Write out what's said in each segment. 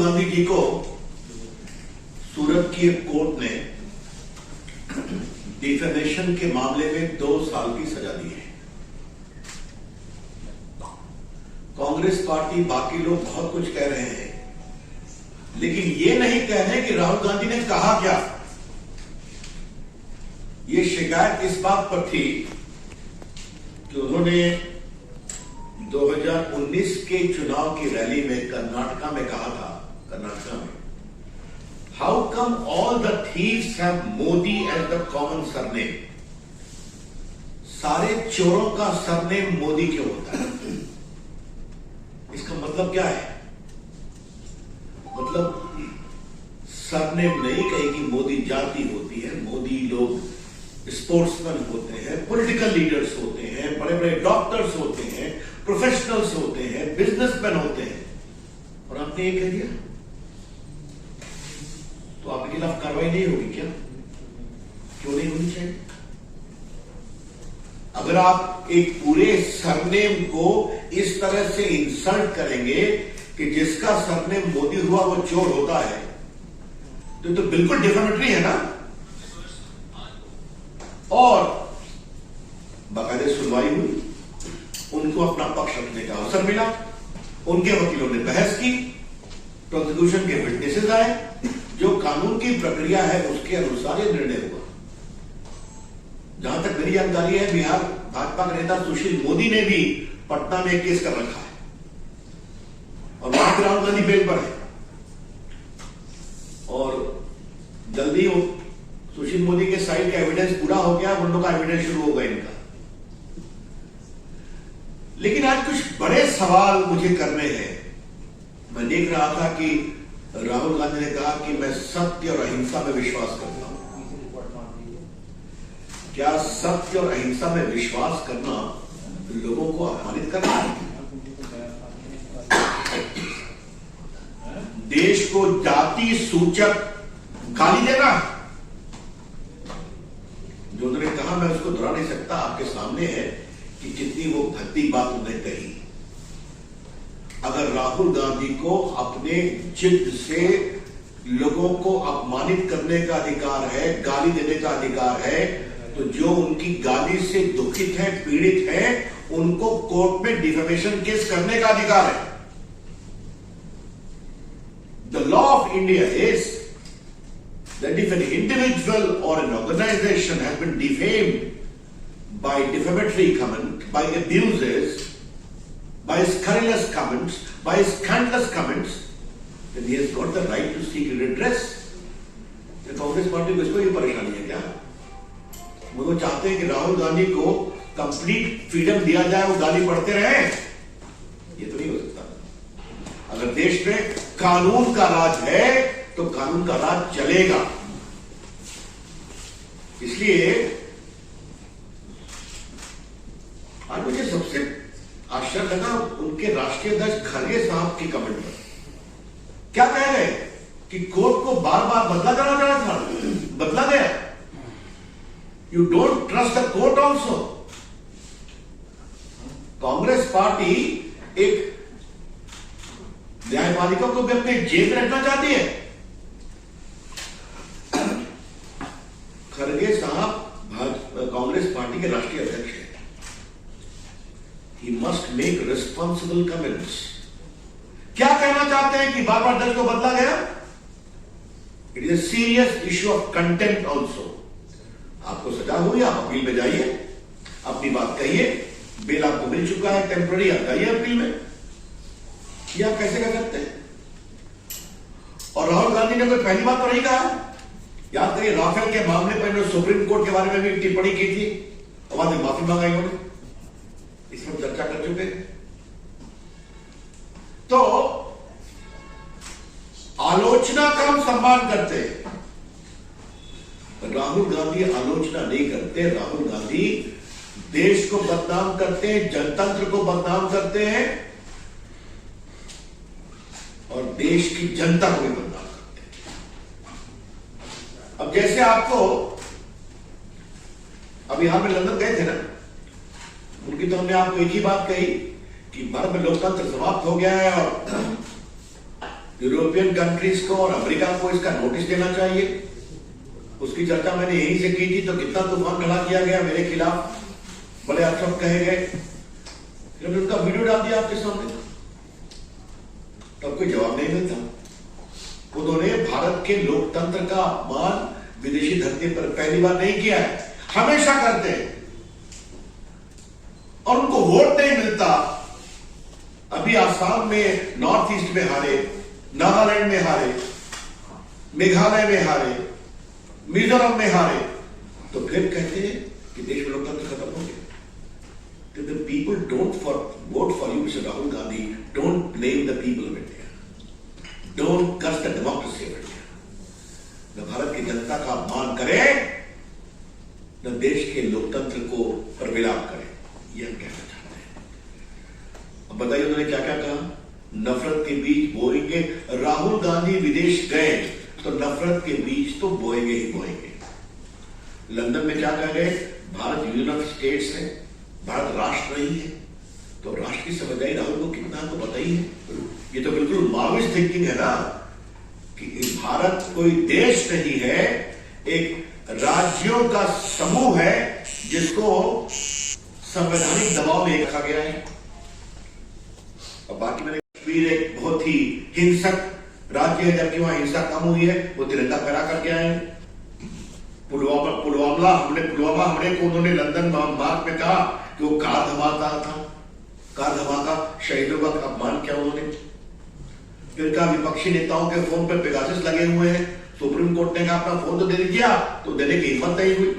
राहुल गांधी जी को सूरत की एक कोर्ट ने डिफेमेशन के मामले में 2 साल की सजा दी है। कांग्रेस पार्टी, बाकी लोग बहुत कुछ कह रहे हैं, लेकिन ये नहीं कह रहे कि राहुल गांधी ने कहा क्या। ये शिकायत इस बात पर थी कि उन्होंने 2019 के चुनाव की रैली में कर्नाटका में कहा था, कर्नाटका में, how come all the thieves have Modi as the common surname. सारे चोरों का सरनेम मोदी क्यों होता है? इसका मतलब क्या है? मतलब सरनेम नहीं कहेगी, मोदी जाति होती है, मोदी लोग स्पोर्ट्समैन होते हैं, पॉलिटिकल लीडर्स होते हैं, बड़े बड़े डॉक्टर्स होते हैं, प्रोफेशनल्स होते हैं, बिजनेसमैन होते हैं, और आपने ये कह दिया तो आपके खिलाफ कार्रवाई नहीं होगी क्या? क्यों नहीं होनी चाहिए? अगर आप एक पूरे सरनेम को इस तरह से इंसल्ट करेंगे कि जिसका सरनेम मोदी हुआ वो चोर होता है, तो बिल्कुल डिफेमेटरी है ना। और बाकायदे सुनवाई हुई, उनको अपना पक्ष रखने का अवसर मिला, उनके वकीलों ने बहस की, प्रोसिक्यूशन के विटनेसेस आए, जो कानून की प्रक्रिया है उसके अनुसार यह निर्णय हुआ। जहां तक मेरी जानकारी है, बिहार भाजपा के नेता सुशील मोदी ने भी पटना में केस कर रखा है और वहां पर राहुल गांधी बेल पर है, और जल्दी वो सुशील मोदी के साइड का एविडेंस पूरा हो गया, गुंडों का एविडेंस शुरू होगा इनका। लेकिन आज कुछ बड़े सवाल मुझे करने हैं। मैं देख रहा था कि राहुल गांधी ने कहा कि मैं सत्य और अहिंसा में विश्वास करता हूं। क्या सत्य और अहिंसा में विश्वास करना लोगों को अपमानित करना है? देश को जाति सूचक गाली देना, जो उन्होंने कहा मैं उसको दोहरा नहीं सकता, आपके सामने है कि कितनी वो भद्दी बात उन्होंने कही। अगर राहुल गांधी को अपने जिद से लोगों को अपमानित करने का अधिकार है, गाली देने का अधिकार है, तो जो उनकी गाली से दुखित है, पीड़ित है, उनको कोर्ट में डिफेमेशन केस करने का अधिकार है। The law of India is that if an individual or an organization has been defamed by defamatory comment, by abuses, by scurrilous comments, by scandalous comments, then he has got the right to seek redress. तो Congress party को इसको ये परेशानी है क्या? वो चाहते हैं कि राहुल गांधी को कंप्लीट फ्रीडम दिया जाए, वो गाली पढ़ते रहे? ये तो नहीं हो सकता। अगर देश में कानून का राज है तो कानून का राज चलेगा। इसलिए आज मुझे सबसे आश्चर्य लगा उनके राष्ट्रीय अध्यक्ष खड़गे साहब की कमेंट पर। क्या कह रहे कि कोर्ट को बार बार बदला जाना था, बदला गया। You don't trust the court also. Congress party एक न्यायपालिका को भी अपने जेब में रखना चाहती है। खड़गे साहब कांग्रेस पार्टी के राष्ट्रीय अध्यक्ष हैं। He must make responsible comments. क्या कहना चाहते हैं कि बार बार जज को बदला गया? It is a serious issue of contempt also. आपको सजा हुई, आप अपील में जाइए, अपनी बात कहिए, बेल आपको मिल चुका है टेम्पररी, आप जाइए अपील में। ये आप कैसे कर सकते हैं? और राहुल गांधी ने कोई पहली बात तो नहीं कहा। याद करिए, राफेल के मामले पर इन्होंने सुप्रीम कोर्ट के बारे में भी टिप्पणी की थी, और बाद में माफी मांगा इन्होंने। इस पर चर्चा कर चुके। तो आलोचना का हम सम्मान करते हैं, राहुल गांधी आलोचना नहीं करते। राहुल गांधी देश को बदनाम करते हैं, जनतंत्र को बदनाम करते हैं, और देश की जनता को भी बदनाम करते हैं। अब जैसे आपको अब यहां में लंदन गए थे ना, उनकी तो हमने आपको एक ही बात कही कि भारत में लोकतंत्र समाप्त हो गया है और यूरोपियन कंट्रीज को और अमेरिका को इसका नोटिस देना चाहिए। उसकी चर्चा मैंने यहीं से की थी, तो कितना तूफान खड़ा किया गया मेरे खिलाफ, बड़े अपशब्द कहे गए, फिर उनका वीडियो डाल दिया आपके सामने, तब कोई जवाब नहीं मिलता। उन्होंने भारत के लोकतंत्र का अपमान विदेशी धरती पर पहली बार नहीं किया है, हमेशा करते हैं, और उनको वोट नहीं मिलता। अभी आसाम में, नॉर्थ ईस्ट में हारे, नागालैंड में हारे, मेघालय में हारे, मिजोरम में हारे, तो फिर कहते हैं कि देश में लोकतंत्र खत्म हो गया। The people don't vote for you, Mr. Rahul Gandhi. Don't blame the people of India. Don't curse the democracy of India. न भारत की जनता का अपमान करे, न देश के लोकतंत्र को पर विलाप करे, ये हम कहना चाहते हैं। अब बताइए उन्होंने क्या क्या कहा? नफरत के बीज बोएंगे। राहुल गांधी विदेश गए तो नफरत के बीज तो बोएंगे ही बोएंगे। लंदन में क्या कह गए? भारत यूनियन ऑफ स्टेट्स है, भारत राष्ट्र नहीं है। तो राष्ट्र की समझदारी राहुल को कितना तो पता ही है। ये तो बिल्कुल माओइस्ट थिंकिंग है ना, कि भारत कोई देश नहीं है, एक राज्यों का समूह है जिसको संवैधानिक दबाव में रखा गया है। और बाकी मैंने कश्मीर एक बहुत ही हिंसक राज्य है, जबकि वहां हिंसा कम हुई है, वो तिरंगा फहरा करके आए। पुलवामा हमले को उन्होंने लंदन मार्च में कहा कि वो कार धमाका था, कार धमाका, शहीदों का अपमान किया उन्होंने। फिर कहा विपक्षी नेताओं के फोन पर पेगासस लगे हुए हैं, सुप्रीम कोर्ट ने कहा अपना फोन तो दे दीजिए, तो देने की हिम्मत नहीं हुई।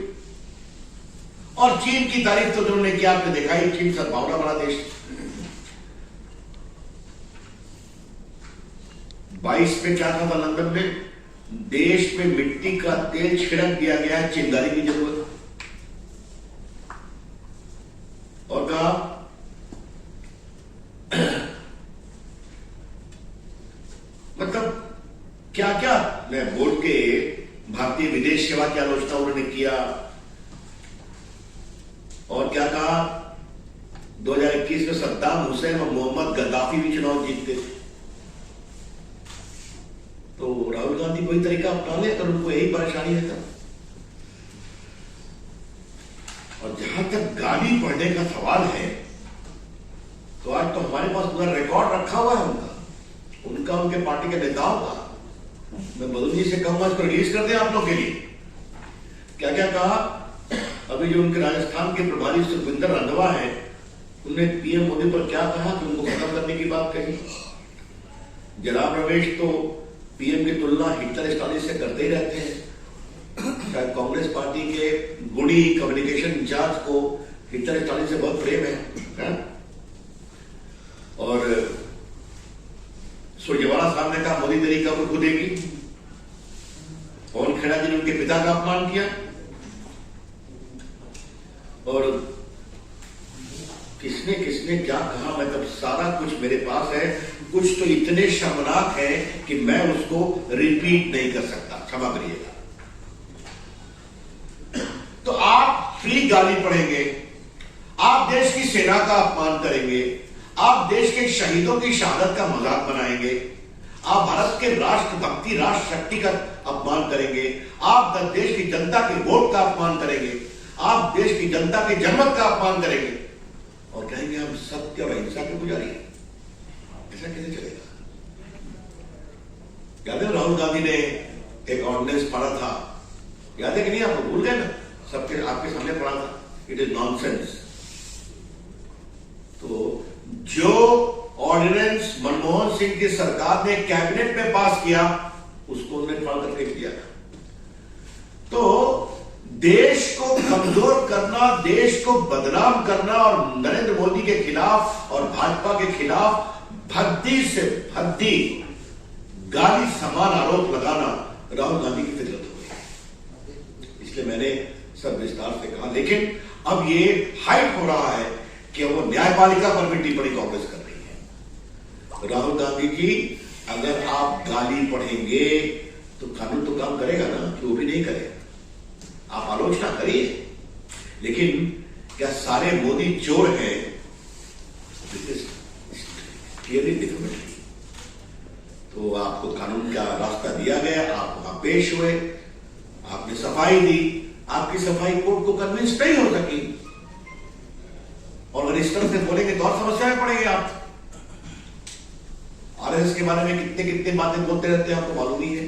और चीन की तारीफ तो उन्होंने किया, आपने देखा ही, चीन सद्भावना वाला देश। 22 में क्या था लंदन में? देश में मिट्टी का तेल छिड़क दिया गया है, चिंगारी की जरूरत। और कहा मतलब क्या क्या मैं बोल के भारतीय विदेश सेवा की आलोचना उन्होंने किया। और क्या कहा? 2021 में सद्दाम हुसैन और मोहम्मद गद्दाफी भी चुनाव जीतते थे। तो राहुल गांधी वही तरीका अपना ले, अगर उनको यही परेशानी है तब। और जहां तक गाली पढ़ने का सवाल है, तो आज तो हमारे पास पूरा रिकॉर्ड रखा हुआ है उनका उनके पार्टी के नेताओं का। मैं बदल जी से कहूंगा इसको रिलीज कर दें आप लोग के लिए। क्या क्या कहा? अभी जो उनके राजस्थान के प्रभारी सुखविंदर रंधावा है, उन्होंने पीएम मोदी पर क्या कहा कि उनको खत्म करने की बात कही। जनाब रमेश तो पीएम की तुलना हिटलर स्टालिन से करते ही रहते हैं। शायद कांग्रेस पार्टी के गुणी कम्युनिकेशन इंचार्ज को हिटलर स्टालिन से बहुत प्रेम है? और सुरजेवाला साहब ने कहा मोदी तेरी कब्र खुदेगी। पवन खेड़ा जी ने उनके पिता का अपमान किया। और किसने किसने क्या कहा, मतलब सारा कुछ मेरे पास है। कुछ तो इतने शर्मनाक है कि मैं उसको रिपीट नहीं कर सकता, क्षमा करिएगा। तो आप फ्री गाली पढ़ेंगे, आप देश की सेना का अपमान करेंगे, आप देश के शहीदों की शहादत का मजाक बनाएंगे, आप भारत के राष्ट्रभक्ति राष्ट्र शक्ति का अपमान करेंगे, आप देश की जनता के वोट का अपमान करेंगे, आप देश की जनता के जनमत का अपमान करेंगे और कहेंगे हम सत्य और अहिंसा के पुजारी हैं। ऐसा कैसे चलेगा? याद है राहुल गांधी ने एक ऑर्डिनेंस पढ़ा था, याद है कि नहीं? आप भूल गए ना? सबके आपके सामने पढ़ा था, इट इज नॉनसेंस। तो जो ऑर्डिनेंस मनमोहन सिंह की सरकार ने कैबिनेट में पास किया, उसको उन्होंने पढ़ करके किया। तो देश को कमजोर करना, देश को बदनाम करना और नरेंद्र मोदी के खिलाफ और भाजपा के खिलाफ भद्दी से भद्दी गाली समान आरोप लगाना राहुल गांधी की फितरत हो गई। इसलिए मैंने सब विस्तार से कहा। लेकिन अब ये हाइप हो रहा है कि वो न्यायपालिका पर भी टिप्पणी कांग्रेस कर रही है। राहुल गांधी जी, अगर आप गाली पढ़ेंगे तो कानून तो काम करेगा ना, कि वो भी नहीं करेगा। आप आलोचना करिए, लेकिन क्या सारे मोदी चोर हैं? क्लियरली डिफरेंटली तो आपको कानून का रास्ता दिया गया, आप वहां पेश हुए, आपने सफाई दी, आपकी सफाई कोर्ट को कन्विंस नहीं हो सकी, और अगर इस तरह से बोलेंगे तो और समस्या में पड़ेंगे आप। आरएसएस के बारे में कितने कितने बातें बोलते रहते हैं, आपको मालूम ही है।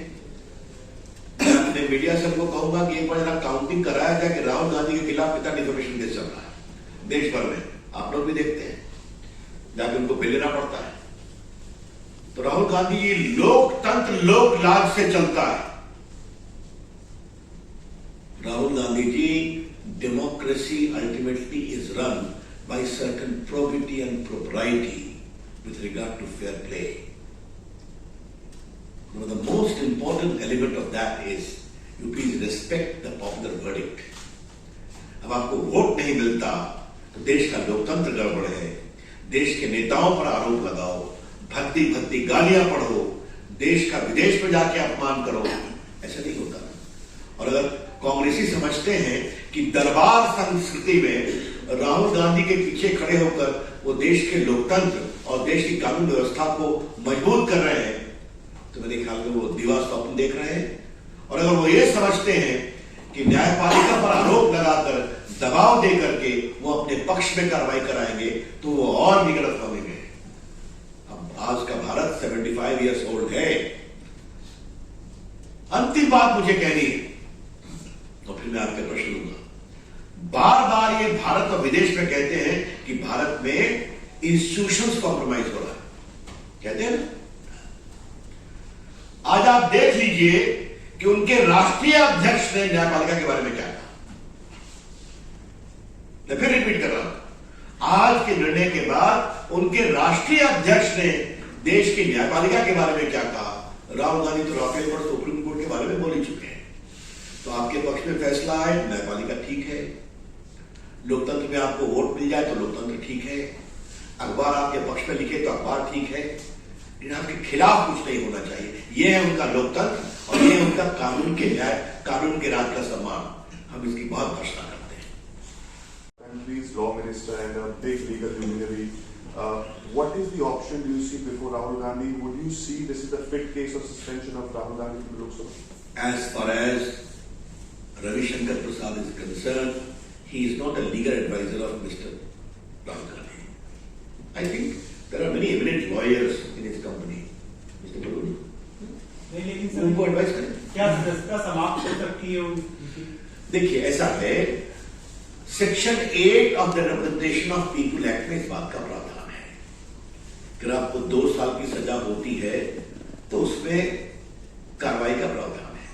मैं अपने मीडिया से उनको कहूंगा कि एक बार जरा काउंटिंग कराया जाए कि राहुल गांधी के खिलाफ कितना डिफेमेशन केस चल रहा है देश भर में। आप लोग भी देखते हैं, जाके उनको बिल लेना पड़ता है। तो राहुल गांधी लोकतंत्र लोकराज से चलता है। Rahul Gandhi ji, democracy ultimately is run by certain probity and propriety with regard to fair play. One of the most important element of that is you please respect the popular verdict. अब आपको वोट नहीं मिलता तो देश का लोकतंत्र गड़बड़ है, देश के नेताओं पर आरोप लगाओ, भद्दी भद्दी गालियां पढ़ो, देश का विदेश में जाके अपमान करो, ऐसा नहीं होता। और अगर कांग्रेसी समझते हैं कि दरबार संस्कृति में राहुल गांधी के पीछे खड़े होकर वो देश के लोकतंत्र और देश की कानून व्यवस्था को मजबूत कर रहे हैं, तो मेरे ख्याल में वो दीवार स्वप्न देख रहे हैं। और अगर वो ये समझते हैं कि न्यायपालिका पर आरोप लगाकर दबाव दे करके वो अपने पक्ष में कार्रवाई कराएंगे, तो वो और भी गलत समझेंगे। अब आज का भारत 75 ईयर्स ओल्ड है। अंतिम बात मुझे कहनी है, तो फिर मैं आपके प्रश्न लूंगा। बार बार ये भारत और विदेश में कहते हैं कि भारत में इंस्टीट्यूशंस कॉम्प्रोमाइज हो रहा है, कहते हैं ना। आज आप देख लीजिए कि उनके राष्ट्रीय अध्यक्ष ने न्यायपालिका के बारे में क्या कहा। मैं फिर रिपीट कर रहा हूं, आज के निर्णय के बाद उनके राष्ट्रीय अध्यक्ष ने देश की न्यायपालिका के बारे में क्या कहा। राहुल गांधी तो राफेल पर सुप्रीम कोर्ट के बारे में बोल ही चुके हैं। तो आपके पक्ष में फैसला आए, न्यायपालिका ठीक है। लोकतंत्र में आपको वोट मिल जाए तो लोकतंत्र ठीक है। अखबार आपके पक्ष में लिखे तो अखबार ठीक है, लेकिन आपके खिलाफ कुछ नहीं होना चाहिए। यह है उनका लोकतंत्र और यह है उनका कानून के न्याय, कानून के राज का सम्मान। हम इसकी बहुत भर्त्सना करते हैं। Country's law minister and a big legal luminary. What is the option do you see before Rahul Gandhi? Would you see this is a fit case of suspension of Rahul Gandhi from Lok Sabha? As far as Ravi Shankar Prasad is concerned, he is not a legal advisor of Mr. Rahul Gandhi. I think there are many eminent lawyers in his company. Mr. Baluni, लेकिन sir उनको advice करें। क्या सदस्यता समाप्त हो सकती है उनकी? देखिए, ऐसा है, section 8 of the representation of people act में इस बात का प्रावधान है कि आपको 2 साल की सजा होती है तो उसमें कार्रवाई का प्रावधान है।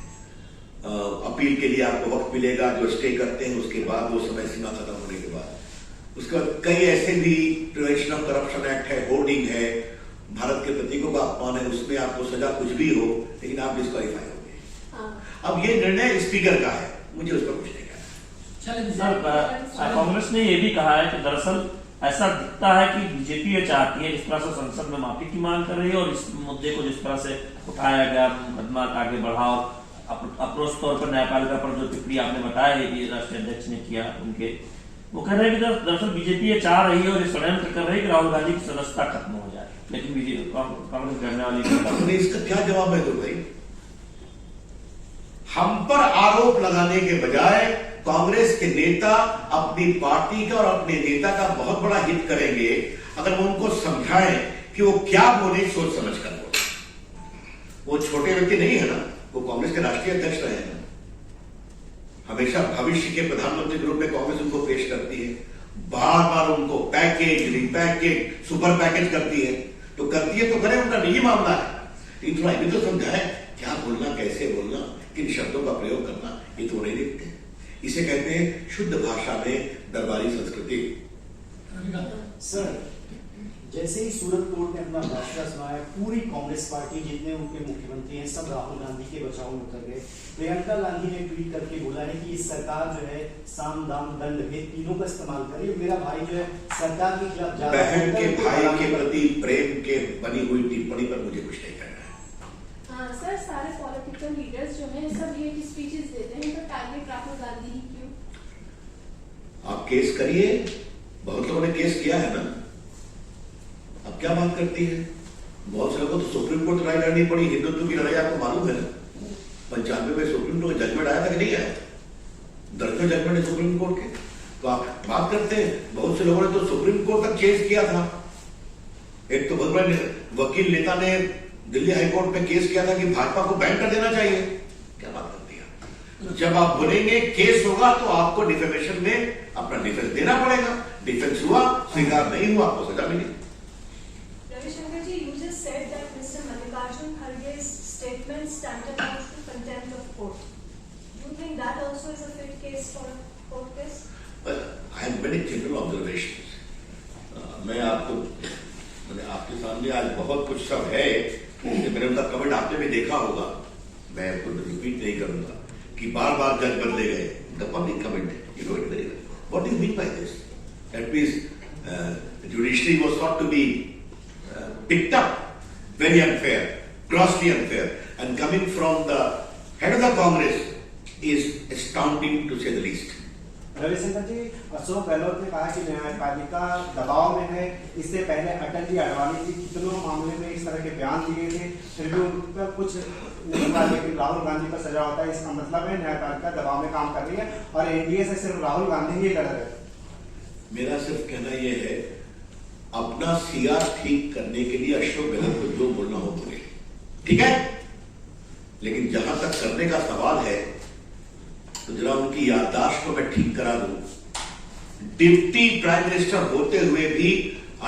अपील के लिए आपको वक्त मिलेगा, जो स्टे करते हैं उसके बाद वो समय सीमा खत्म होने के बाद। उसके बाद कई ऐसे भी प्रिवेंशन ऑफ करप्शन एक्ट है, होर्डिंग है, भारत के प्रतीकों का अपमान है, उसमें आपको सजा कुछ भी हो लेकिन आप डिस्क्वालीफाई होंगे। अब ये निर्णय स्पीकर का है, मुझे उस पर कुछ नहीं कहना। कांग्रेस ने यह भी कहा है कि दरअसल ऐसा दिखता है कि बीजेपी ये चाहती है, जिस तरह से संसद में माफी की मांग कर रही है और इस मुद्दे को जिस तरह से उठाया गया, मुकदमा आगे बढ़ाओ, अप्रोच तौर पर न्यायपालिका पर जो टिप्पणी आपने बताया है कि राष्ट्रीय अध्यक्ष ने किया उनके, वो कह रहे हैं कि दरअसल बीजेपी ये चाह रही है और ये षड्यंत्र कर रही है कि राहुल गांधी की सदस्यता खत्म हो जाए, लेकिन बीजेपी कांग्रेस करने वाली इसका क्या जवाब है? तो भाई, हम पर आरोप लगाने के बजाय कांग्रेस के नेता अपनी पार्टी का और अपने नेता का बहुत बड़ा हित करेंगे अगर वो उनको समझाएं कि वो क्या बोले, सोच समझ कर बोले। वो छोटे व्यक्ति नहीं है ना, वो कांग्रेस के राष्ट्रीय अध्यक्ष रहे हैं। हमेशा भविष्य के प्रधानमंत्री के रूप में कांग्रेस उनको पेश करती है, बार बार उनको पैकेज, रिपैकेज, सुपर पैकेज करती है। तो करती है तो करे, उनका निजी मामला है, लेकिन थोड़ा ये तो समझाए क्या बोलना, कैसे बोलना, किन शब्दों का प्रयोग करना, ये तो नहीं देखते। इसे कहते हैं शुद्ध भाषा में दरबारी संस्कृति। सर, जैसे ही सूरत कोर्ट ने अपना फैसला सुनाया, पूरी कांग्रेस पार्टी, जितने उनके मुख्यमंत्री हैं, सब राहुल गांधी के बचाव में उतर गए। प्रियंका गांधी ने ट्वीट करके बोला है कि इस सरकार जो है साम दाम दंड भेद तीनों का इस्तेमाल करे। मेरा भाई जो है सरकार के खिलाफ बहन के भाई के प्रति प्रेम के बनी हुई टिप्पणी पर मुझे कुछ नहीं कहना है। सर, सारे पॉलिटिकल लीडर्स जो हैं सब हेट स्पीचेस देते हैं, तो टारगेट राहुल गांधी ही क्यों? आप केस करिए, बहुत लोगों ने केस किया है ना। अब क्या बात करती है? बहुत से लोगों को तो सुप्रीम कोर्ट लड़ाई लड़नी पड़ी। हिंदुत्व की लड़ाई आपको मालूम है ना, 95 में सुप्रीम कोर्ट जजमेंट आया था कि नहीं आया? दर्जनों जजमेंट है सुप्रीम कोर्ट के। तो आप बात करते हैं, बहुत से लोगों ने तो सुप्रीम कोर्ट तक केस किया था। एक तो बहुत बड़े वकील नेता ने दिल्ली हाईकोर्ट में केस किया था कि भाजपा को बैन कर देना चाहिए। क्या बात कर दिया? जब आप बोलेंगे केस होगा तो आपको डिफेमेशन में अपना डिफेंस देना पड़ेगा। डिफेंस हुआ, स्वीकार नहीं हुआ, आपको सजा मिली। Ravishankar ji, you just said that Mr. Mallikarjun Kharge's statements tantamount to contempt of court. Do you think that also is a fit case for a court case? Well, I have many general observations. मैं आपके सामने आज बहुत कुछ सब है, मेरे उनका कमेंट आपने भी देखा होगा, मैं रिपीट नहीं करूंगा कि बार बार जज बदले गए। The public comment, you know it very well. What do you mean by this? That means judiciary was thought to be picked up very unfair, grossly unfair, and coming from the head of the Congress is astounding to say the least. Ravishankar ji, Ashok Gehlot ने कहा कि न्यायपालिका दबाव में है। इससे पहले अटल जी, अडवाणी जी कितनों मामले में इस तरह के बयान दिए थे, फिर भी उन पर कुछ नहीं हुआ, लेकिन राहुल गांधी पर सजा होता है। इसका मतलब है न्यायपालिका दबाव में काम कर रही है और एनडीए से सिर्फ राहुल गांधी ही लड़ रहे हैं। मेरा सिर्फ कहना यह है, अपना सीआर ठीक करने के लिए अशोक गहलोत को जो बोलना हो बोले, ठीक है, लेकिन जहां तक करने का सवाल है तो जरा उनकी याददाश्त को मैं ठीक करा दूं। डिप्टी प्राइम मिनिस्टर होते हुए भी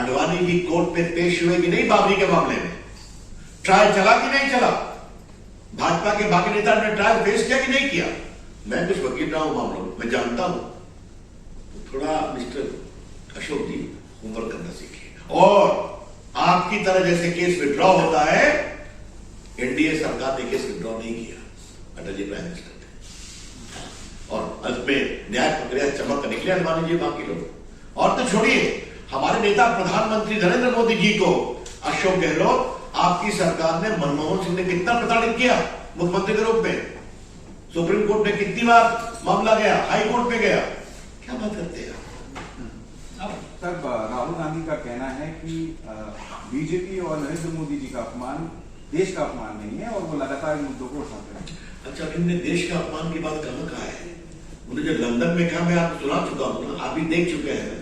आडवाणी जी कोर्ट में पेश हुए कि नहीं बाबरी के मामले में? ट्रायल चला कि नहीं चला? भाजपा के बाकी नेता ने ट्रायल फेस किया कि नहीं किया? मैं कुछ वकील रहा हूं मामलों में, मैं जानता हूं। तो थोड़ा मिस्टर अशोक जी होमवर्क करना सीखिए। और आपकी तरह जैसे केस विड्रॉ होता है, एनडीए सरकार ने केस विड्रॉ नहीं किया, अटल जी प्राइम मिनिस्टर थे, और अंत में न्याय प्रक्रिया चमक निकले अडवाणी जी, बाकी लोग। और तो छोड़िए, हमारे नेता प्रधानमंत्री नरेंद्र मोदी जी को अशोक गहलोत, आपकी सरकार ने मनमोहन सिंह ने कितना प्रताड़ित किया मुख्यमंत्री के रूप में। सुप्रीम कोर्ट में कितनी बार मामला गया, हाई कोर्ट में गया। क्या बात करते हैं आप? सर, राहुल गांधी का कहना है कि बीजेपी और नरेंद्र मोदी जी का अपमान देश का अपमान नहीं है और वो लगातार इन मुद्दों को उठाते हैं। अच्छा, इनने देश का अपमान की बात कहां कहा है? उन्होंने जो लंदन में कहा, मैं आपको सुना चुका हूं ना, आप भी देख चुके हैं।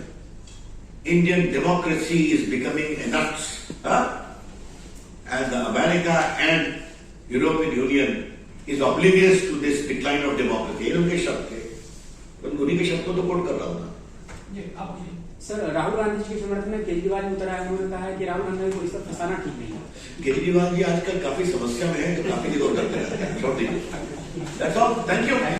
Indian democracy is becoming a nuts, and America and European Union is oblivious to this decline of democracy. ये उनके शब्द थे, उन्हीं के शब्दों तो कोट कर रहा हूं ना। सर, राहुल गांधी जी के समर्थन में केजरीवाल ने उतरा है, उन्होंने कहा है कि राहुल गांधी को इस पर फंसाना ठीक नहीं है। केजरीवाल जी आजकल काफी समस्या में है, तो काफी जगह उतरते रहते हैं। छोड़ दीजिए। That's all. Thank you.